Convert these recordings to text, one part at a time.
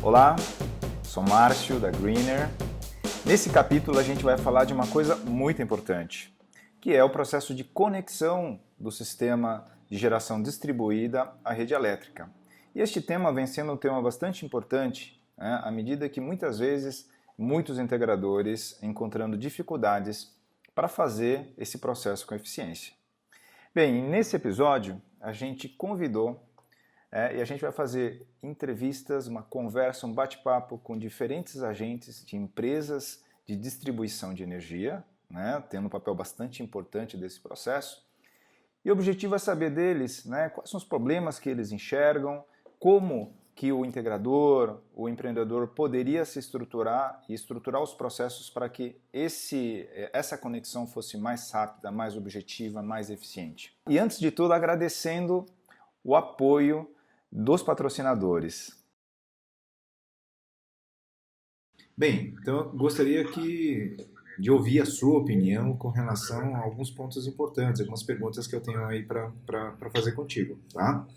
Olá, sou Márcio da Greener. Nesse capítulo a gente vai falar de uma coisa muito importante, que é o processo de conexão do sistema de geração distribuída à rede elétrica. E este tema vem sendo um tema bastante importante, à medida que muitas vezes muitos integradores encontrando dificuldades para fazer esse processo com eficiência. Bem, nesse episódio a gente convidou e a gente vai fazer entrevistas, uma conversa, um bate-papo com diferentes agentes de empresas de distribuição de energia, tendo um papel bastante importante desse processo. E o objetivo é saber deles, quais são os problemas que eles enxergam, como que o integrador, o empreendedor poderia se estruturar e estruturar os processos para que essa conexão fosse mais rápida, mais objetiva, mais eficiente. E antes de tudo, agradecendo o apoio dos patrocinadores. Bem, então eu gostaria de ouvir a sua opinião com relação a alguns pontos importantes, algumas perguntas que eu tenho aí para fazer contigo, tá?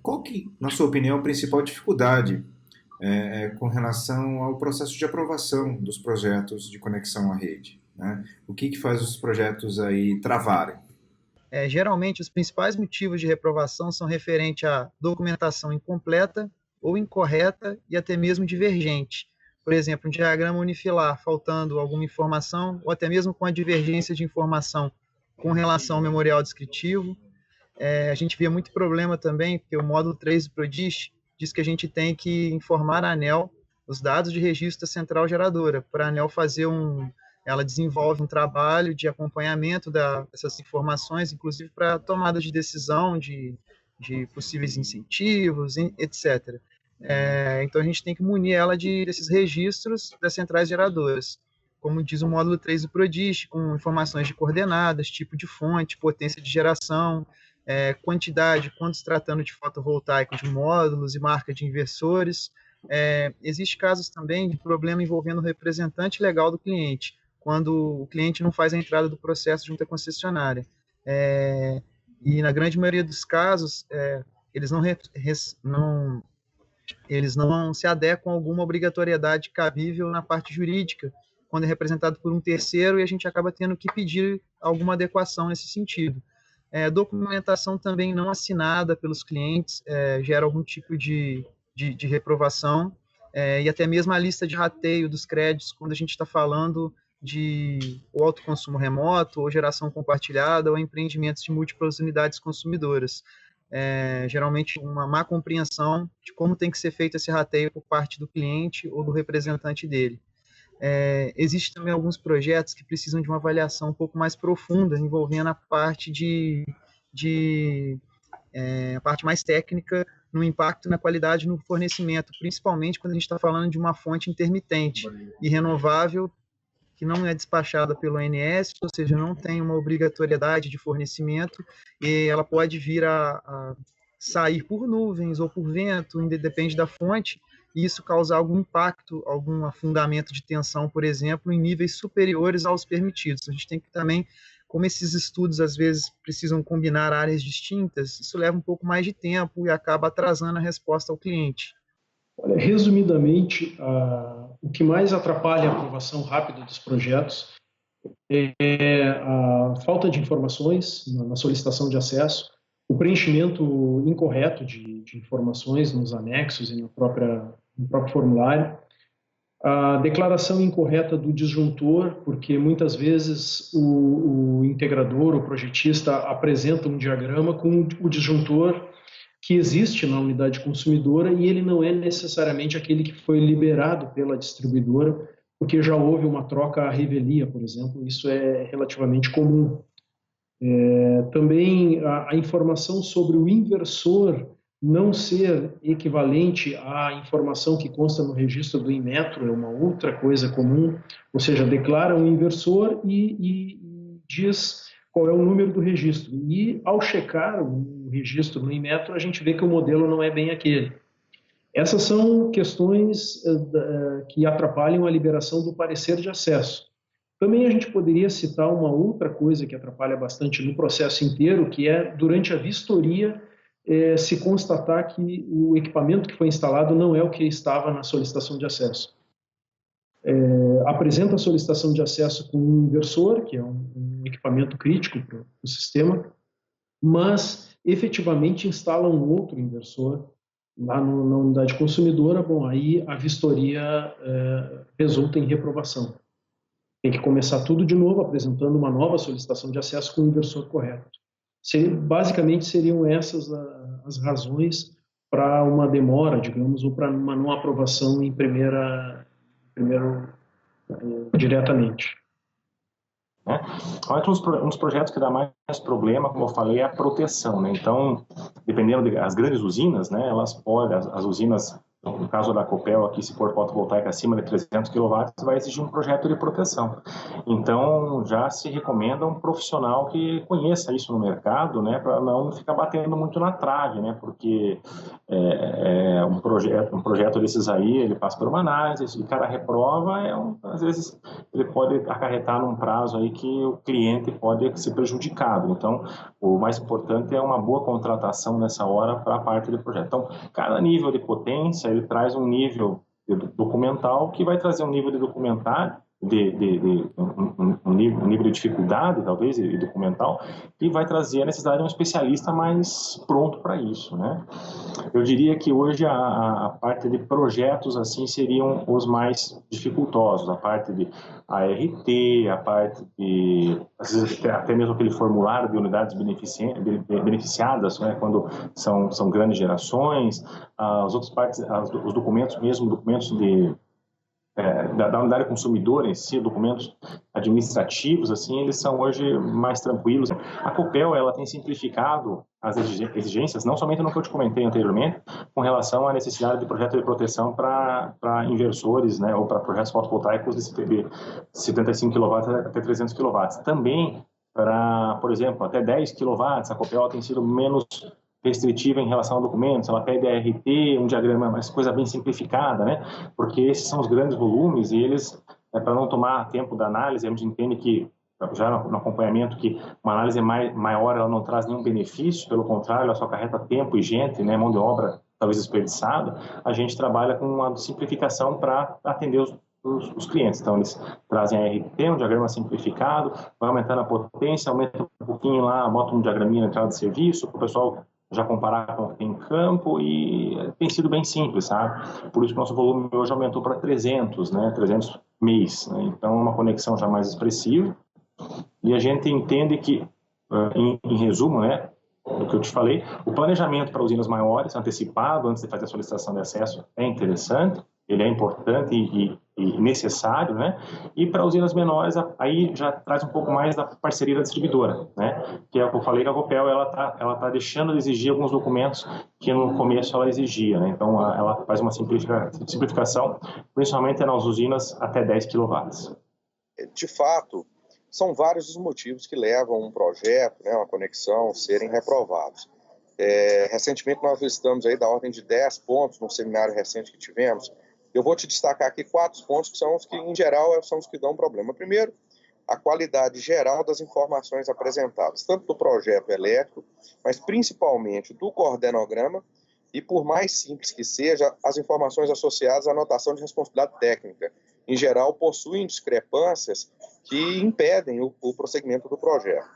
Qual que, na sua opinião, a principal dificuldade com relação ao processo de aprovação dos projetos de conexão à rede, né? O que faz os projetos aí travarem? Geralmente, os principais motivos de reprovação são referentes à documentação incompleta ou incorreta e até mesmo divergente. Por exemplo, um diagrama unifilar faltando alguma informação ou até mesmo com a divergência de informação com relação ao memorial descritivo. A gente vê muito problema também, porque o módulo 3 do PRODIST diz que a gente tem que informar a ANEEL os dados de registro da central geradora, para a ANEEL fazer ela desenvolve um trabalho de acompanhamento dessas informações, inclusive para tomada de decisão de possíveis incentivos, etc. Então, a gente tem que munir ela desses registros das centrais geradoras, como diz o módulo 3 do PRODIST, com informações de coordenadas, tipo de fonte, potência de geração, quantidade, quando se tratando de fotovoltaico de módulos e marca de inversores. Existe casos também de problema envolvendo o representante legal do cliente, quando o cliente não faz a entrada do processo junto à concessionária. E na grande maioria dos casos, eles não se adequam a alguma obrigatoriedade cabível na parte jurídica, quando é representado por um terceiro, e a gente acaba tendo que pedir alguma adequação nesse sentido. Documentação também não assinada pelos clientes gera algum tipo de reprovação, e até mesmo a lista de rateio dos créditos, quando a gente está falando de ou autoconsumo remoto, ou geração compartilhada, ou empreendimentos de múltiplas unidades consumidoras. Geralmente uma má compreensão de como tem que ser feito esse rateio por parte do cliente ou do representante dele. Existem também alguns projetos que precisam de uma avaliação um pouco mais profunda, envolvendo a parte a parte mais técnica no impacto na qualidade no fornecimento, principalmente quando a gente está falando de uma fonte intermitente e renovável, que não é despachada pelo ONS, ou seja, não tem uma obrigatoriedade de fornecimento, e ela pode vir a sair por nuvens ou por vento, depende da fonte, e isso causar algum impacto, algum afundamento de tensão, por exemplo, em níveis superiores aos permitidos. A gente tem que também, como esses estudos às vezes precisam combinar áreas distintas, isso leva um pouco mais de tempo e acaba atrasando a resposta ao cliente. Olha, resumidamente, o que mais atrapalha a aprovação rápida dos projetos é a falta de informações na solicitação de acesso, o preenchimento incorreto de informações nos anexos e no próprio formulário, a declaração incorreta do disjuntor, porque muitas vezes o integrador, o projetista, apresenta um diagrama com o disjuntor que existe na unidade consumidora e ele não é necessariamente aquele que foi liberado pela distribuidora, porque já houve uma troca à revelia, por exemplo, isso é relativamente comum. Também a informação sobre o inversor não ser equivalente à informação que consta no registro do Inmetro é uma outra coisa comum, ou seja, declara um inversor e diz qual é o número do registro. E ao checar o registro no Inmetro, a gente vê que o modelo não é bem aquele. Essas são questões que atrapalham a liberação do parecer de acesso. Também a gente poderia citar uma outra coisa que atrapalha bastante no processo inteiro, que é durante a vistoria se constatar que o equipamento que foi instalado não é o que estava na solicitação de acesso. Apresenta a solicitação de acesso com um inversor, que é um equipamento crítico para o sistema, mas efetivamente instala um outro inversor lá na unidade consumidora. Bom, aí a vistoria resulta em reprovação. Tem que começar tudo de novo, apresentando uma nova solicitação de acesso com o inversor correto. Basicamente seriam essas as razões para uma demora, digamos, ou para uma não aprovação diretamente. Né? Um dos projetos que dá mais problema, como eu falei, é a proteção. Né? Então, dependendo das grandes usinas, né, elas podem, as usinas, no caso da Copel, aqui, se for fotovoltaica acima de 300 kW, vai exigir um projeto de proteção. Então, já se recomenda um profissional que conheça isso no mercado, né, para não ficar batendo muito na trave, né, porque um projeto desses aí, ele passa por uma análise, e cada reprova, às vezes, ele pode acarretar num prazo aí que o cliente pode ser prejudicado. Então, o mais importante é uma boa contratação nessa hora para a parte do projeto. Então, cada nível de potência, ele traz um nível documental que vai trazer um nível de documentário, um nível de dificuldade, talvez, e documental, e vai trazer a necessidade de um especialista mais pronto para isso, né? Eu diria que hoje a parte de projetos assim seriam os mais dificultosos, a parte de ART, a parte de, às vezes, até mesmo aquele formulário de unidades beneficiadas, né, quando são grandes gerações, as outras partes, os documentos mesmo, documentos da unidade consumidora em si, documentos administrativos, assim, eles são hoje mais tranquilos. A Copel, ela tem simplificado as exigências, não somente no que eu te comentei anteriormente, com relação à necessidade de projeto de proteção para inversores, né, ou para projetos fotovoltaicos de 75 kW até 300 kW. Também para, por exemplo, até 10 kW, a Copel tem sido menos restritiva em relação a documentos, ela pede ART, um diagrama, mas coisa bem simplificada, né? Porque esses são os grandes volumes e eles, para não tomar tempo da análise, a gente entende que, já no acompanhamento, que uma análise maior ela não traz nenhum benefício, pelo contrário, ela só acarreta tempo e gente, né? Mão de obra talvez desperdiçada. A gente trabalha com uma simplificação para atender os clientes. Então, eles trazem ART, um diagrama simplificado, vai aumentando a potência, aumenta um pouquinho lá, bota um diagraminha na entrada de serviço, para o pessoal já comparar com o que tem em campo, e tem sido bem simples, sabe? Por isso que o nosso volume hoje aumentou para 300, né? 300 mês, né? Então, é uma conexão já mais expressiva, e a gente entende que, em resumo, né, do que eu te falei, o planejamento para usinas maiores, antecipado, antes de fazer a solicitação de acesso, é interessante, ele é importante e necessário, né? E para usinas menores, aí já traz um pouco mais da parceria da distribuidora, né? Que é o que eu falei, que a Copel, ela tá deixando de exigir alguns documentos que no começo ela exigia, né? Então, ela faz uma simplificação, principalmente nas usinas até 10 kW. De fato, são vários os motivos que levam um projeto, né, uma conexão, a serem reprovados. Recentemente nós listamos aí da ordem de 10 pontos no seminário recente que tivemos. Eu vou te destacar aqui 4 pontos que são os que, em geral, são os que dão problema. Primeiro, a qualidade geral das informações apresentadas, tanto do projeto elétrico, mas principalmente do coordenograma, e por mais simples que seja, as informações associadas à anotação de responsabilidade técnica. Em geral, possuem discrepâncias que impedem o prosseguimento do projeto.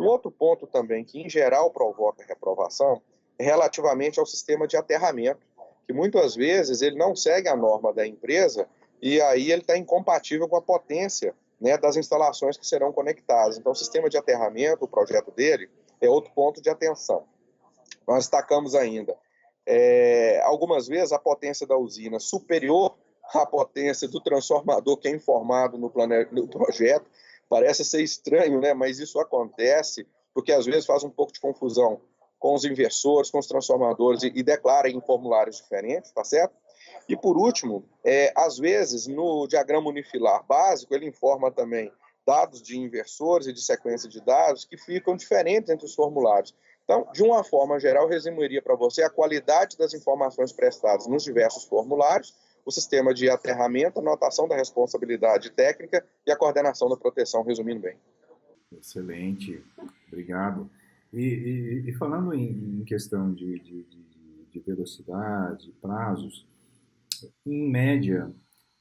Um outro ponto também que, em geral, provoca reprovação é relativamente ao sistema de aterramento, que muitas vezes ele não segue a norma da empresa e aí ele está incompatível com a potência, né, das instalações que serão conectadas. Então, o sistema de aterramento, o projeto dele, é outro ponto de atenção. Nós destacamos ainda, algumas vezes a potência da usina superior à potência do transformador que é informado no projeto. Parece ser estranho, né? Mas isso acontece porque às vezes faz um pouco de confusão com os inversores, com os transformadores e declara em formulários diferentes, tá certo? E por último, às vezes no diagrama unifilar básico ele informa também dados de inversores e de sequência de dados que ficam diferentes entre os formulários. Então, de uma forma geral, eu resumiria para você a qualidade das informações prestadas nos diversos formulários, o sistema de aterramento, a anotação da responsabilidade técnica e a coordenação da proteção, resumindo bem. Excelente, obrigado. E falando em questão de velocidade, prazos, em média,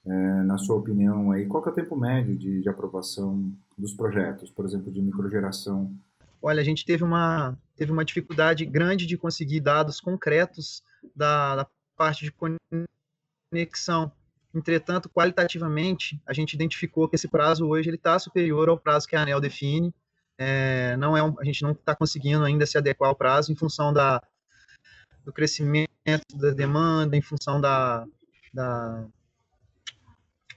na sua opinião, aí, qual que é o tempo médio de aprovação dos projetos, por exemplo, de microgeração? Olha, a gente teve uma dificuldade grande de conseguir dados concretos da parte de conexão. Entretanto, qualitativamente, a gente identificou que esse prazo hoje ele está superior ao prazo que a ANEEL define. A gente não está conseguindo ainda se adequar ao prazo em função do crescimento da demanda, em função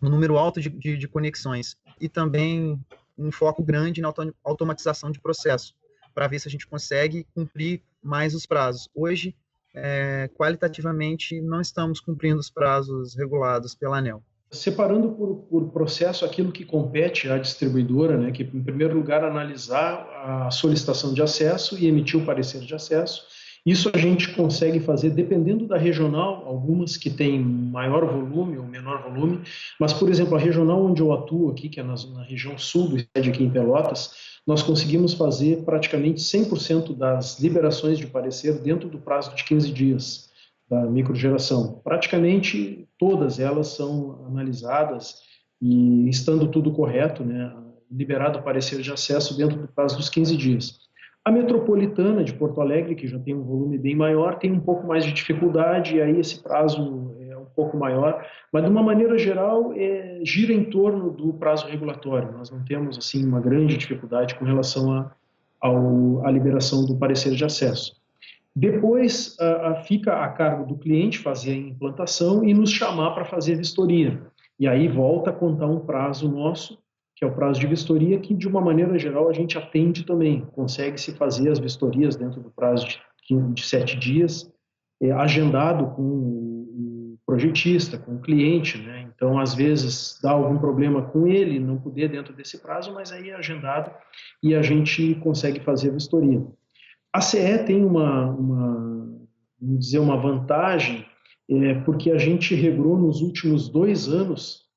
do número alto de conexões e também um foco grande na automatização de processo, para ver se a gente consegue cumprir mais os prazos. Hoje, qualitativamente, não estamos cumprindo os prazos regulados pela ANEEL. Separando por processo aquilo que compete à distribuidora, né, que em primeiro lugar analisar a solicitação de acesso e emitir o parecer de acesso. Isso a gente consegue fazer dependendo da regional, algumas que têm maior volume ou menor volume, mas, por exemplo, a regional onde eu atuo aqui, que é na região sul do estado aqui em Pelotas, nós conseguimos fazer praticamente 100% das liberações de parecer dentro do prazo de 15 dias da microgeração. Praticamente todas elas são analisadas e, estando tudo correto, né, liberado o parecer de acesso dentro do prazo dos 15 dias. A metropolitana de Porto Alegre, que já tem um volume bem maior, tem um pouco mais de dificuldade, e aí esse prazo é um pouco maior, mas de uma maneira geral gira em torno do prazo regulatório. Nós não temos assim uma grande dificuldade com relação à liberação do parecer de acesso. Depois fica a cargo do cliente fazer a implantação e nos chamar para fazer a vistoria. E aí volta a contar um prazo nosso, que é o prazo de vistoria, que de uma maneira geral a gente atende também, consegue-se fazer as vistorias dentro do prazo de 7 dias, agendado com o projetista, com o cliente, né? Então às vezes dá algum problema com ele, não poder dentro desse prazo, mas aí é agendado e a gente consegue fazer a vistoria. A CE tem vamos dizer, uma vantagem, porque a gente regrou nos últimos 2 anos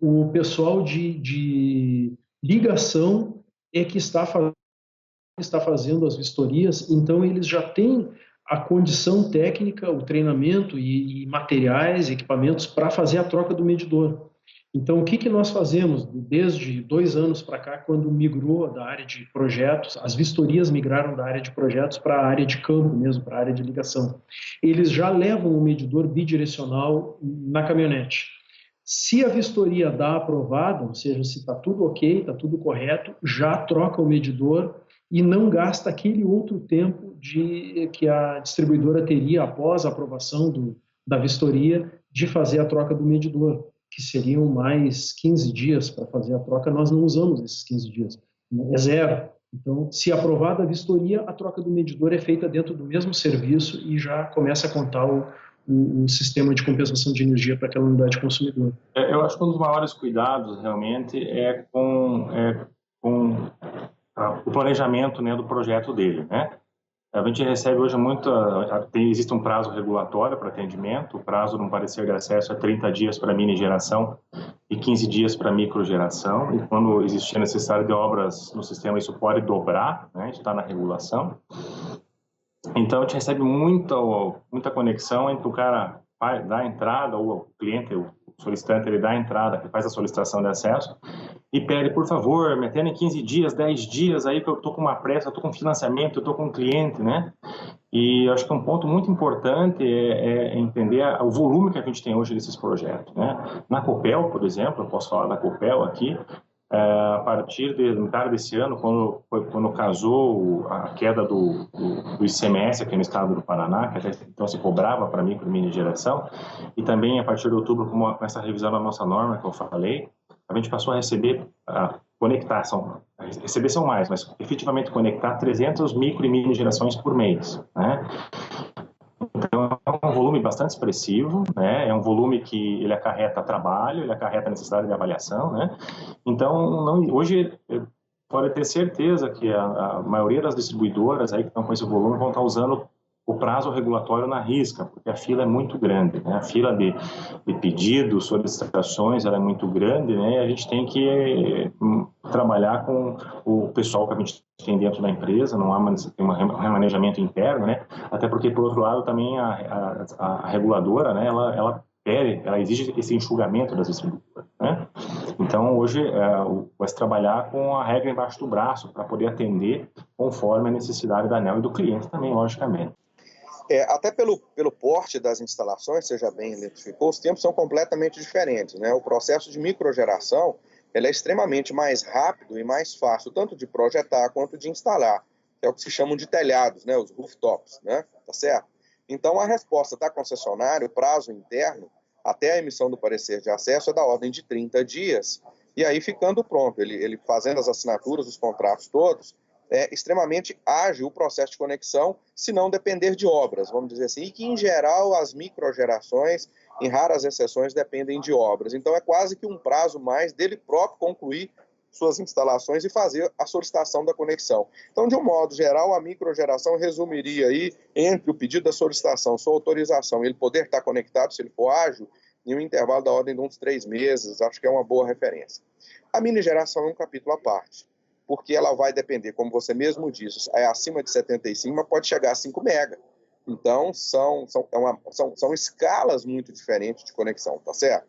o pessoal de ligação que está fazendo as vistorias, então eles já têm a condição técnica, o treinamento e materiais, equipamentos para fazer a troca do medidor. Então, o que nós fazemos desde 2 anos para cá, quando migrou da área de projetos, as vistorias migraram da área de projetos para a área de campo mesmo, para a área de ligação. Eles já levam o medidor bidirecional na caminhonete. Se a vistoria dá aprovada, ou seja, se está tudo ok, está tudo correto, já troca o medidor e não gasta aquele outro tempo que a distribuidora teria após a aprovação da vistoria de fazer a troca do medidor, que seriam mais 15 dias para fazer a troca. Nós não usamos esses 15 dias, é 0. Então, se aprovada a vistoria, a troca do medidor é feita dentro do mesmo serviço e já começa a contar o sistema de compensação de energia para aquela unidade consumidora. Eu acho que um dos maiores cuidados realmente é com o planejamento, né, do projeto dele, né? A gente recebe hoje existe um prazo regulatório para atendimento, o prazo de um parecer de acesso é 30 dias para mini geração e 15 dias para microgeração, e quando existir necessidade de obras no sistema isso pode dobrar, né? Isso está na regulação. Então, a gente recebe muita conexão entre o cara dar a entrada, ou o cliente, o solicitante, ele dá a entrada, que faz a solicitação de acesso, e pede, por favor, me atenda em 15 dias, 10 dias, aí que eu estou com uma pressa, eu estou com financiamento, eu estou com um cliente, né? E acho que um ponto muito importante é entender o volume que a gente tem hoje desses projetos, né? Na Copel, por exemplo, eu posso falar da Copel aqui, a partir de metade desse ano, quando casou a queda do ICMS aqui no estado do Paraná, que até então se cobrava para micro e mini geração, e também a partir de outubro, com essa revisão da nossa norma que eu falei, a gente passou a receber, receber são mais, mas efetivamente conectar 300 micro e mini gerações por mês, né? Então, é um volume bastante expressivo, né? É um volume que ele acarreta trabalho, ele acarreta necessidade de avaliação, né? Então, hoje, pode ter certeza que a maioria das distribuidoras aí que estão com esse volume vão estar usando o prazo regulatório na risca, porque a fila é muito grande, né? A fila de pedidos, solicitações, ela é muito grande, né? E a gente tem que trabalhar com o pessoal que a gente tem dentro da empresa, não há um remanejamento interno, né? Até porque, por outro lado, também a reguladora, né, ela exige esse enxugamento das distribuidoras, né? Então, hoje, vai se trabalhar com a regra embaixo do braço para poder atender conforme a necessidade da ANEEL e do cliente também, logicamente. Até pelo porte das instalações, você já bem identificou, os tempos são completamente diferentes, né? O processo de microgeração ele é extremamente mais rápido e mais fácil, tanto de projetar quanto de instalar, que é o que se chamam de telhados, né? Os rooftops, né? Tá certo? Então, a resposta da concessionária, o prazo interno, até a emissão do parecer de acesso, é da ordem de 30 dias, e aí ficando pronto, ele fazendo as assinaturas, os contratos todos, é extremamente ágil o processo de conexão, se não depender de obras, vamos dizer assim, e que, em geral, as microgerações, em raras exceções, dependem de obras. Então, é quase que um prazo mais dele próprio concluir suas instalações e fazer a solicitação da conexão. Então, de um modo geral, a microgeração resumiria aí, entre o pedido da solicitação, sua autorização e ele poder estar conectado, se ele for ágil, em um intervalo da ordem de uns 3 meses, acho que é uma boa referência. A minigeração é um capítulo à parte, porque ela vai depender, como você mesmo disse, é acima de 75, mas pode chegar a 5 mega. Então, são escalas muito diferentes de conexão, tá certo?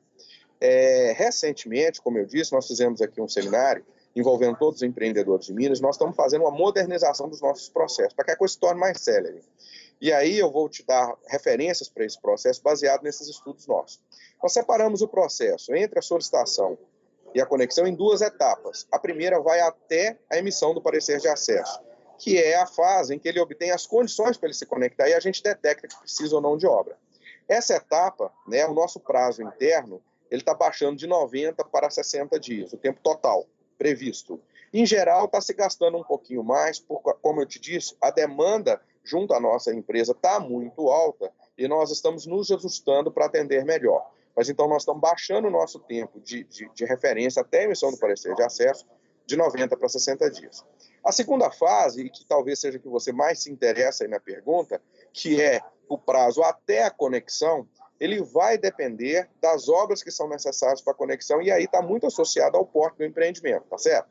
Recentemente, como eu disse, nós fizemos aqui um seminário envolvendo todos os empreendedores de Minas, nós estamos fazendo uma modernização dos nossos processos, para que a coisa se torne mais célere. E aí eu vou te dar referências para esse processo baseado nesses estudos nossos. Nós separamos o processo entre a solicitação e a conexão em 2 etapas. A primeira vai até a emissão do parecer de acesso, que é a fase em que ele obtém as condições para ele se conectar e a gente detecta que precisa ou não de obra. Essa etapa, né, o nosso prazo interno, ele está baixando de 90 para 60 dias, o tempo total previsto. Em geral, está se gastando um pouquinho mais, porque, como eu te disse, a demanda junto à nossa empresa está muito alta e nós estamos nos ajustando para atender melhor. Mas então nós estamos baixando o nosso tempo de referência até a emissão do parecer de acesso de 90 para 60 dias. A segunda fase, e que talvez seja que você mais se interessa aí na pergunta, que é o prazo até a conexão, ele vai depender das obras que são necessárias para a conexão e aí está muito associado ao porte do empreendimento, tá certo?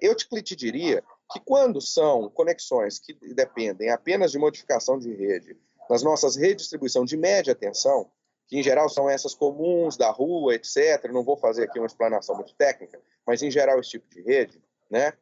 Eu te diria que quando são conexões que dependem apenas de modificação de rede, nas nossas redes de distribuição de média tensão, que em geral são essas comuns da rua, etc., não vou fazer aqui uma explanação muito técnica, mas em geral esse tipo de rede, né?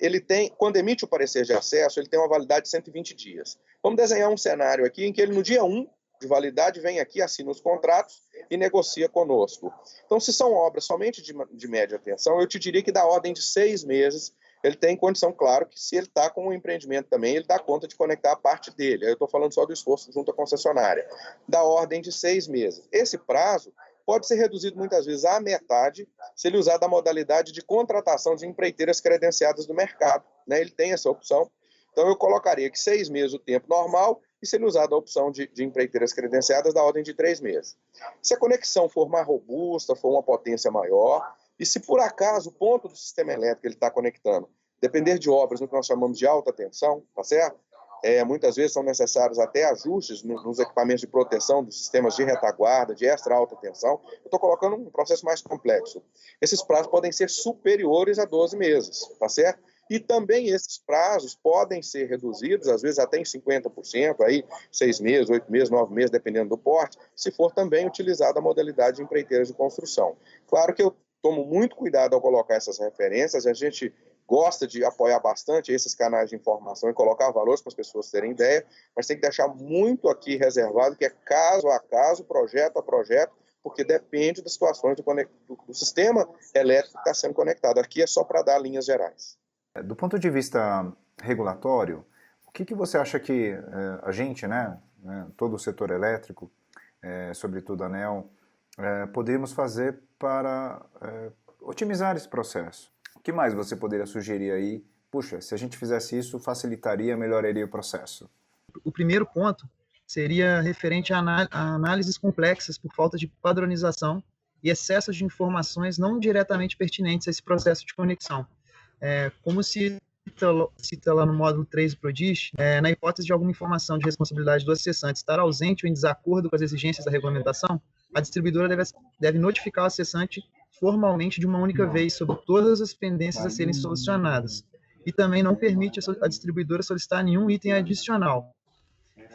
Ele tem, quando emite o parecer de acesso, ele tem uma validade de 120 dias. Vamos desenhar um cenário aqui em que ele no dia 1 de validade vem aqui, assina os contratos e negocia conosco. Então, se são obras somente de média tensão, eu te diria que da ordem de 6 meses, ele tem condição, claro, que se ele está com um empreendimento também, ele dá conta de conectar a parte dele. Eu estou falando só do esforço junto à concessionária. Da ordem de 6 meses. Esse prazo pode ser reduzido muitas vezes à metade se ele usar da modalidade de contratação de empreiteiras credenciadas do mercado, né? Ele tem essa opção. Então, eu colocaria que 6 meses o tempo normal e se ele usar da opção de empreiteiras credenciadas da ordem de 3 meses. Se a conexão for mais robusta, for uma potência maior, e se por acaso o ponto do sistema elétrico que ele está conectando depender de obras no que nós chamamos de alta tensão, tá certo? Muitas vezes são necessários até ajustes nos equipamentos de proteção dos sistemas de retaguarda, de extra alta tensão. Eu estou colocando um processo mais complexo. Esses prazos podem ser superiores a 12 meses, tá certo? E também esses prazos podem ser reduzidos, às vezes até em 50%, aí 6 meses, 8 meses, 9 meses, dependendo do porte, se for também utilizada a modalidade de empreiteiras de construção. Claro que eu tomo muito cuidado ao colocar essas referências, a gente gosta de apoiar bastante esses canais de informação e colocar valores para as pessoas terem ideia, mas tem que deixar muito aqui reservado que é caso a caso, projeto a projeto, porque depende das situações do sistema elétrico que está sendo conectado. Aqui é só para dar linhas gerais. Do ponto de vista regulatório, o que você acha que a gente, todo o setor elétrico, sobretudo a ANEEL, poderíamos fazer para otimizar esse processo? O que mais você poderia sugerir aí? Puxa, se a gente fizesse isso, facilitaria, melhoraria o processo. O primeiro ponto seria referente a análises complexas por falta de padronização e excesso de informações não diretamente pertinentes a esse processo de conexão. Como se cita lá no módulo 3 do PRODIST, na hipótese de alguma informação de responsabilidade do acessante estar ausente ou em desacordo com as exigências da regulamentação, a distribuidora deve notificar o acessante formalmente de uma única vez sobre todas as pendências a serem solucionadas. E também não permite a distribuidora solicitar nenhum item adicional.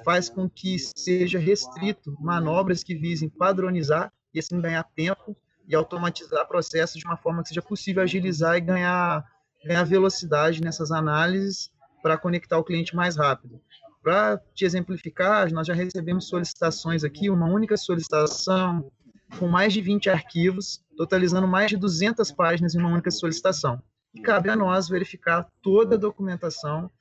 Faz com que seja restrito manobras que visem padronizar e assim ganhar tempo e automatizar processos de uma forma que seja possível agilizar e ganhar velocidade nessas análises para conectar o cliente mais rápido. Para te exemplificar, nós já recebemos solicitações aqui, uma única solicitação com mais de 20 arquivos, totalizando mais de 200 páginas em uma única solicitação. E cabe a nós verificar toda a documentação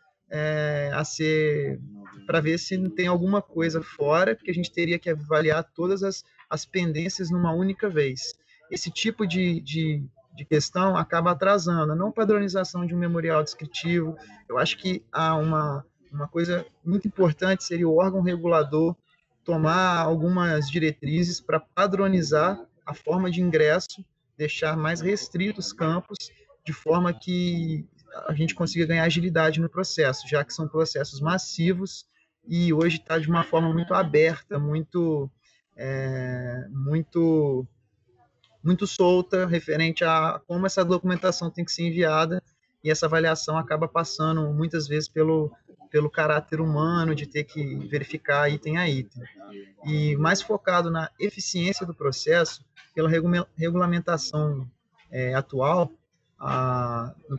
para ver se não tem alguma coisa fora, porque a gente teria que avaliar todas as pendências numa única vez. Esse tipo de questão acaba atrasando a não padronização de um memorial descritivo. Eu acho que há uma coisa muito importante seria o órgão regulador tomar algumas diretrizes para padronizar a forma de ingresso, deixar mais restritos os campos, de forma que a gente consiga ganhar agilidade no processo, já que são processos massivos e hoje está de uma forma muito aberta, muito solta, referente a como essa documentação tem que ser enviada, e essa avaliação acaba passando muitas vezes pelo caráter humano de ter que verificar item a item. E mais focado na eficiência do processo, pela regulamentação atual,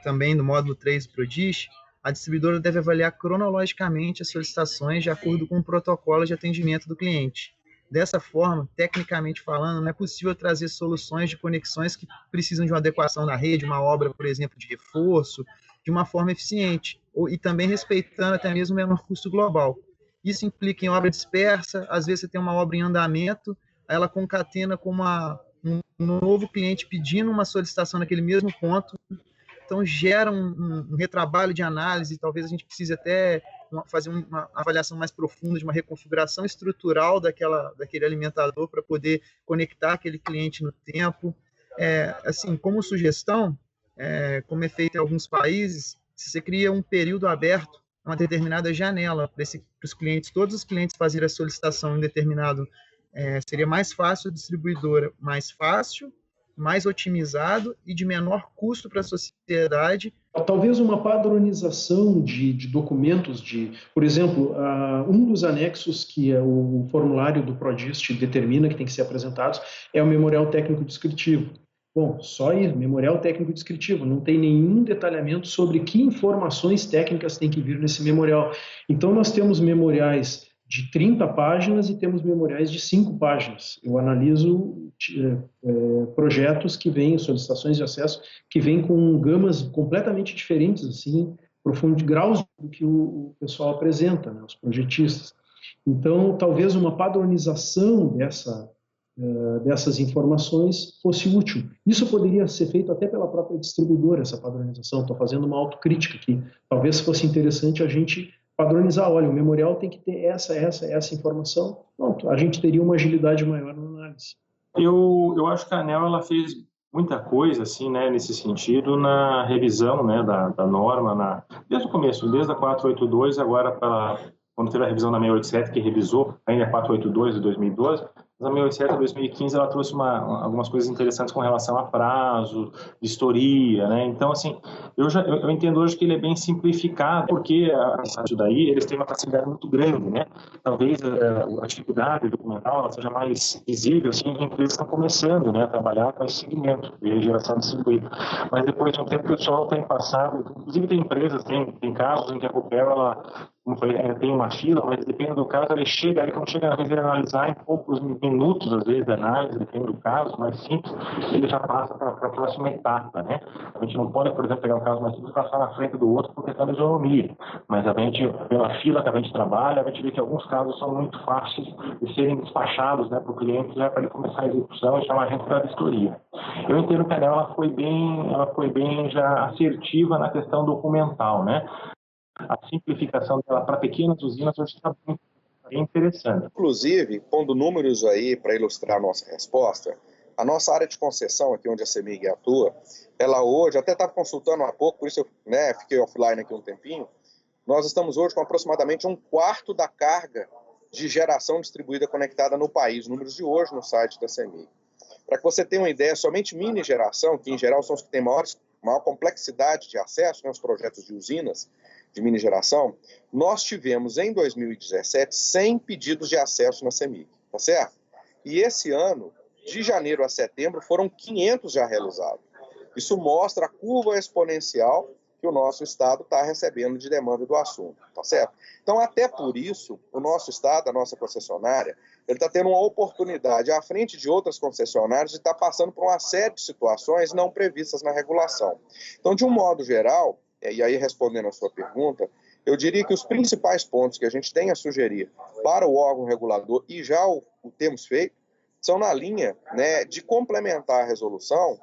também no módulo 3 do PRODIST, a distribuidora deve avaliar cronologicamente as solicitações de acordo com o protocolo de atendimento do cliente. Dessa forma, tecnicamente falando, não é possível trazer soluções de conexões que precisam de uma adequação na rede, uma obra, por exemplo, de reforço, de uma forma eficiente, e também respeitando até mesmo o menor custo global. Isso implica em obra dispersa, às vezes você tem uma obra em andamento, aí ela concatena com um novo cliente pedindo uma solicitação naquele mesmo ponto, então gera um retrabalho de análise, talvez a gente precise até fazer uma avaliação mais profunda de uma reconfiguração estrutural daquele alimentador para poder conectar aquele cliente no tempo. Assim, como sugestão, como é feito em alguns países, se você cria um período aberto, uma determinada janela para os clientes, todos os clientes fazerem a solicitação em determinado, seria mais fácil a distribuidora, mais fácil, mais otimizado e de menor custo para a sociedade. Talvez uma padronização de documentos, por exemplo, um dos anexos que o formulário do PRODIST determina que tem que ser apresentados é o memorial técnico descritivo. Bom, só isso, memorial técnico descritivo, não tem nenhum detalhamento sobre que informações técnicas tem que vir nesse memorial. Então, nós temos memoriais de 30 páginas e temos memoriais de 5 páginas. Eu analiso projetos que vêm, solicitações de acesso, que vêm com gamas completamente diferentes, assim, graus do que o pessoal apresenta, né, os projetistas. Então, talvez uma padronização dessas informações fosse útil. Isso poderia ser feito até pela própria distribuidora, essa padronização. Estou fazendo uma autocrítica aqui. Talvez fosse interessante a gente padronizar, olha, o memorial tem que ter essa informação. Pronto, a gente teria uma agilidade maior na análise. Eu acho que a ANEEL ela fez muita coisa assim, né, nesse sentido, na revisão, né, da norma, desde o começo, desde a 482, agora quando teve a revisão da 687, que revisou ainda a 482 de 2012, mas a 687 de 2015 ela trouxe algumas coisas interessantes com relação a prazo, de historia, né? Então, assim, eu entendo hoje que ele é bem simplificado, porque isso daí eles têm uma facilidade muito grande, né? Talvez a dificuldade documental ela seja mais visível, assim, em empresas que estão começando, né, a trabalhar com esse segmento de geração distribuída. Mas depois de um tempo o pessoal tem passado, inclusive tem empresas, tem casos em que a Copel, ela tem uma fila, mas depende do caso, quando chega na vez de analisar em poucos minutos, às vezes, da análise, depende do caso, mais simples, ele já passa para a próxima etapa, né? A gente não pode, por exemplo, pegar um caso mais simples e passar na frente do outro por questão de isonomia, mas a gente, pela fila que a gente trabalha, a gente vê que alguns casos são muito fáceis de serem despachados, né, para o cliente, já para ele começar a execução e chamar a gente para a vistoria. Eu entendo que ela foi bem já assertiva na questão documental, né? A simplificação dela para pequenas usinas hoje está bem interessante. Inclusive, pondo números aí para ilustrar a nossa resposta, a nossa área de concessão, aqui onde a CEMIG atua, ela hoje, até estava consultando há pouco, por isso eu fiquei offline aqui um tempinho, nós estamos hoje com aproximadamente 1/4 da carga de geração distribuída conectada no país, números de hoje no site da CEMIG. Para que você tenha uma ideia, somente mini geração, que em geral são os que têm maior complexidade de acesso, né, os projetos de usinas de mini geração, nós tivemos em 2017 100 pedidos de acesso na CEMIG, tá certo? E esse ano, de janeiro a setembro, foram 500 já realizados. Isso mostra a curva exponencial que o nosso estado está recebendo de demanda do assunto, tá certo? Então, até por isso, o nosso estado, a nossa concessionária, ele está tendo uma oportunidade à frente de outras concessionárias de estar passando por uma série de situações não previstas na regulação. Então, de um modo geral, e aí respondendo a sua pergunta, eu diria que os principais pontos que a gente tem a sugerir para o órgão regulador, e já o temos feito, são na linha, né, de complementar a resolução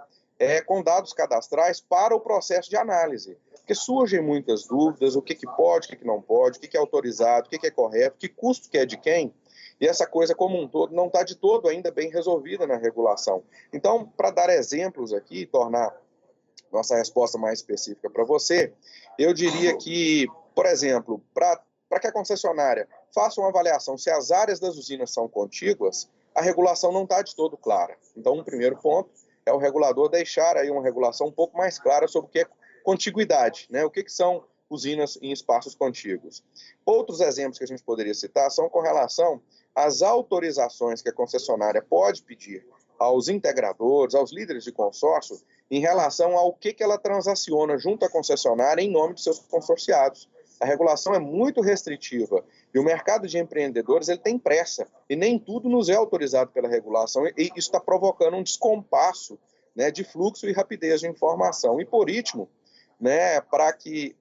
com dados cadastrais para o processo de análise. Porque surgem muitas dúvidas, o que pode, o que não pode, o que é autorizado, o que é correto, que custo que é de quem, e essa coisa como um todo não está de todo ainda bem resolvida na regulação. Então, para dar exemplos aqui e tornar nossa resposta mais específica para você, eu diria que, por exemplo, para que a concessionária faça uma avaliação se as áreas das usinas são contíguas, a regulação não está de todo clara. Então, um primeiro ponto é o regulador deixar aí uma regulação um pouco mais clara sobre o que é contiguidade, né? O que são usinas em espaços contíguos. Outros exemplos que a gente poderia citar são com relação às autorizações que a concessionária pode pedir aos integradores, aos líderes de consórcio, em relação ao que ela transaciona junto à concessionária em nome de seus consorciados. A regulação é muito restritiva e o mercado de empreendedores ele tem pressa e nem tudo nos é autorizado pela regulação e isso está provocando um descompasso, né, de fluxo e rapidez de informação. E por último, né, para que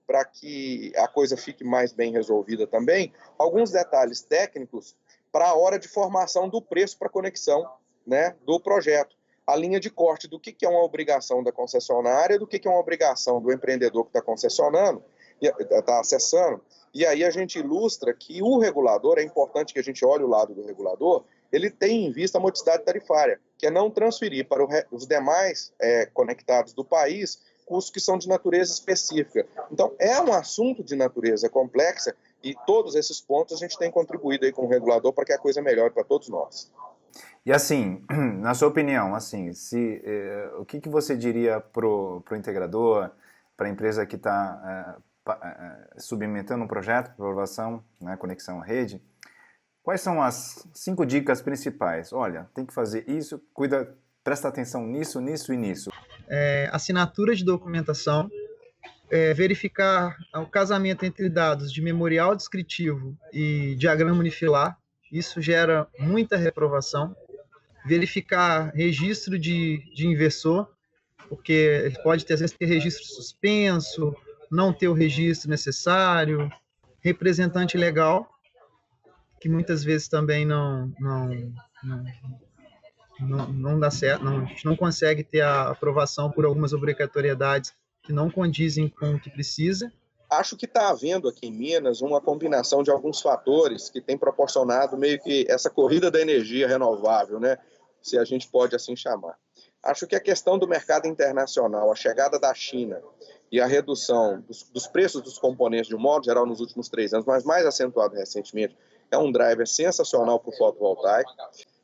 a coisa fique mais bem resolvida também, alguns detalhes técnicos para a hora de formação do preço para conexão, né, do projeto. A linha de corte do que é uma obrigação da concessionária, do que é uma obrigação do empreendedor que está concessionando, está acessando, e aí a gente ilustra que o regulador, é importante que a gente olhe o lado do regulador, ele tem em vista a modicidade tarifária, que é não transferir para os demais conectados do país custos que são de natureza específica. Então, é um assunto de natureza complexa e todos esses pontos a gente tem contribuído aí com o regulador para que a coisa melhore para todos nós. E assim, na sua opinião, assim, o que você diria pro integrador, para a empresa que está submetendo um projeto para aprovação, né, conexão à rede, quais são as 5 dicas principais? Olha, tem que fazer isso, presta atenção nisso, nisso e nisso. Assinatura de documentação, verificar o casamento entre dados de memorial descritivo e diagrama unifilar, isso gera muita reprovação. Verificar registro de inversor, porque ele pode ter, às vezes, ter registro suspenso, não ter o registro necessário, representante legal, que muitas vezes também não dá certo, a gente não consegue ter a aprovação por algumas obrigatoriedades que não condizem com o que precisa. Acho que está havendo aqui em Minas uma combinação de alguns fatores que tem proporcionado meio que essa corrida da energia renovável, né? Se a gente pode assim chamar. Acho que a questão do mercado internacional, a chegada da China e a redução dos preços dos componentes de um modo geral nos últimos 3 anos, mas mais acentuado recentemente, é um driver sensacional para o fotovoltaico,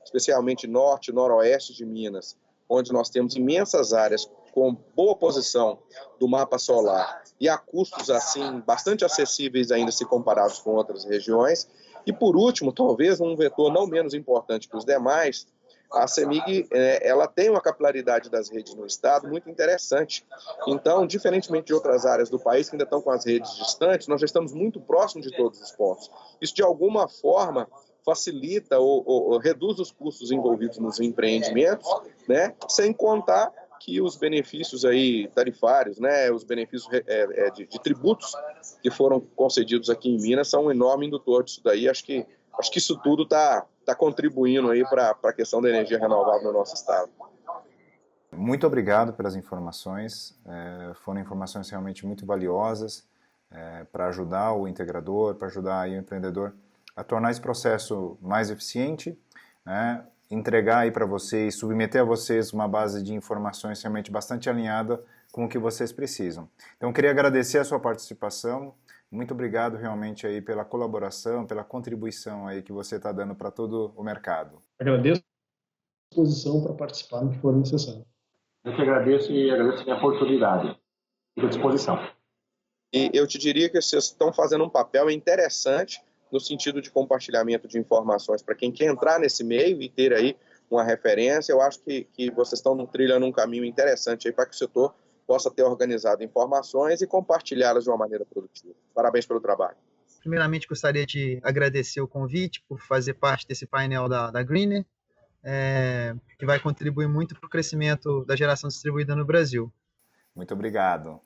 especialmente norte e noroeste de Minas, onde nós temos imensas áreas com boa posição do mapa solar e a custos assim bastante acessíveis ainda se comparados com outras regiões. E por último, talvez um vetor não menos importante que os demais, a CEMIG ela tem uma capilaridade das redes no estado muito interessante. Então, diferentemente de outras áreas do país que ainda estão com as redes distantes, nós já estamos muito próximos de todos os pontos. Isso, de alguma forma, facilita ou reduz os custos envolvidos nos empreendimentos, né? Sem contar que os benefícios aí tarifários, né, os benefícios de tributos que foram concedidos aqui em Minas são um enorme indutor disso daí. Acho que isso tudo está contribuindo aí para a questão da energia renovável no nosso estado. Muito obrigado pelas informações, foram informações realmente muito valiosas para ajudar o integrador, para ajudar aí o empreendedor a tornar esse processo mais eficiente, né? Entregar aí para vocês, submeter a vocês uma base de informações realmente bastante alinhada com o que vocês precisam. Então, eu queria agradecer a sua participação, muito obrigado realmente aí pela colaboração, pela contribuição aí que você está dando para todo o mercado. Agradeço disposição para participar no que for necessário. Eu que agradeço e agradeço a oportunidade. Fico à disposição. E eu te diria que vocês estão fazendo um papel interessante no sentido de compartilhamento de informações para quem quer entrar nesse meio e ter aí uma referência. Eu acho que vocês estão trilhando um caminho interessante aí para que o setor possa ter organizado informações e compartilhá-las de uma maneira produtiva. Parabéns pelo trabalho. Primeiramente, gostaria de agradecer o convite por fazer parte desse painel da Greener, que vai contribuir muito para o crescimento da geração distribuída no Brasil. Muito obrigado.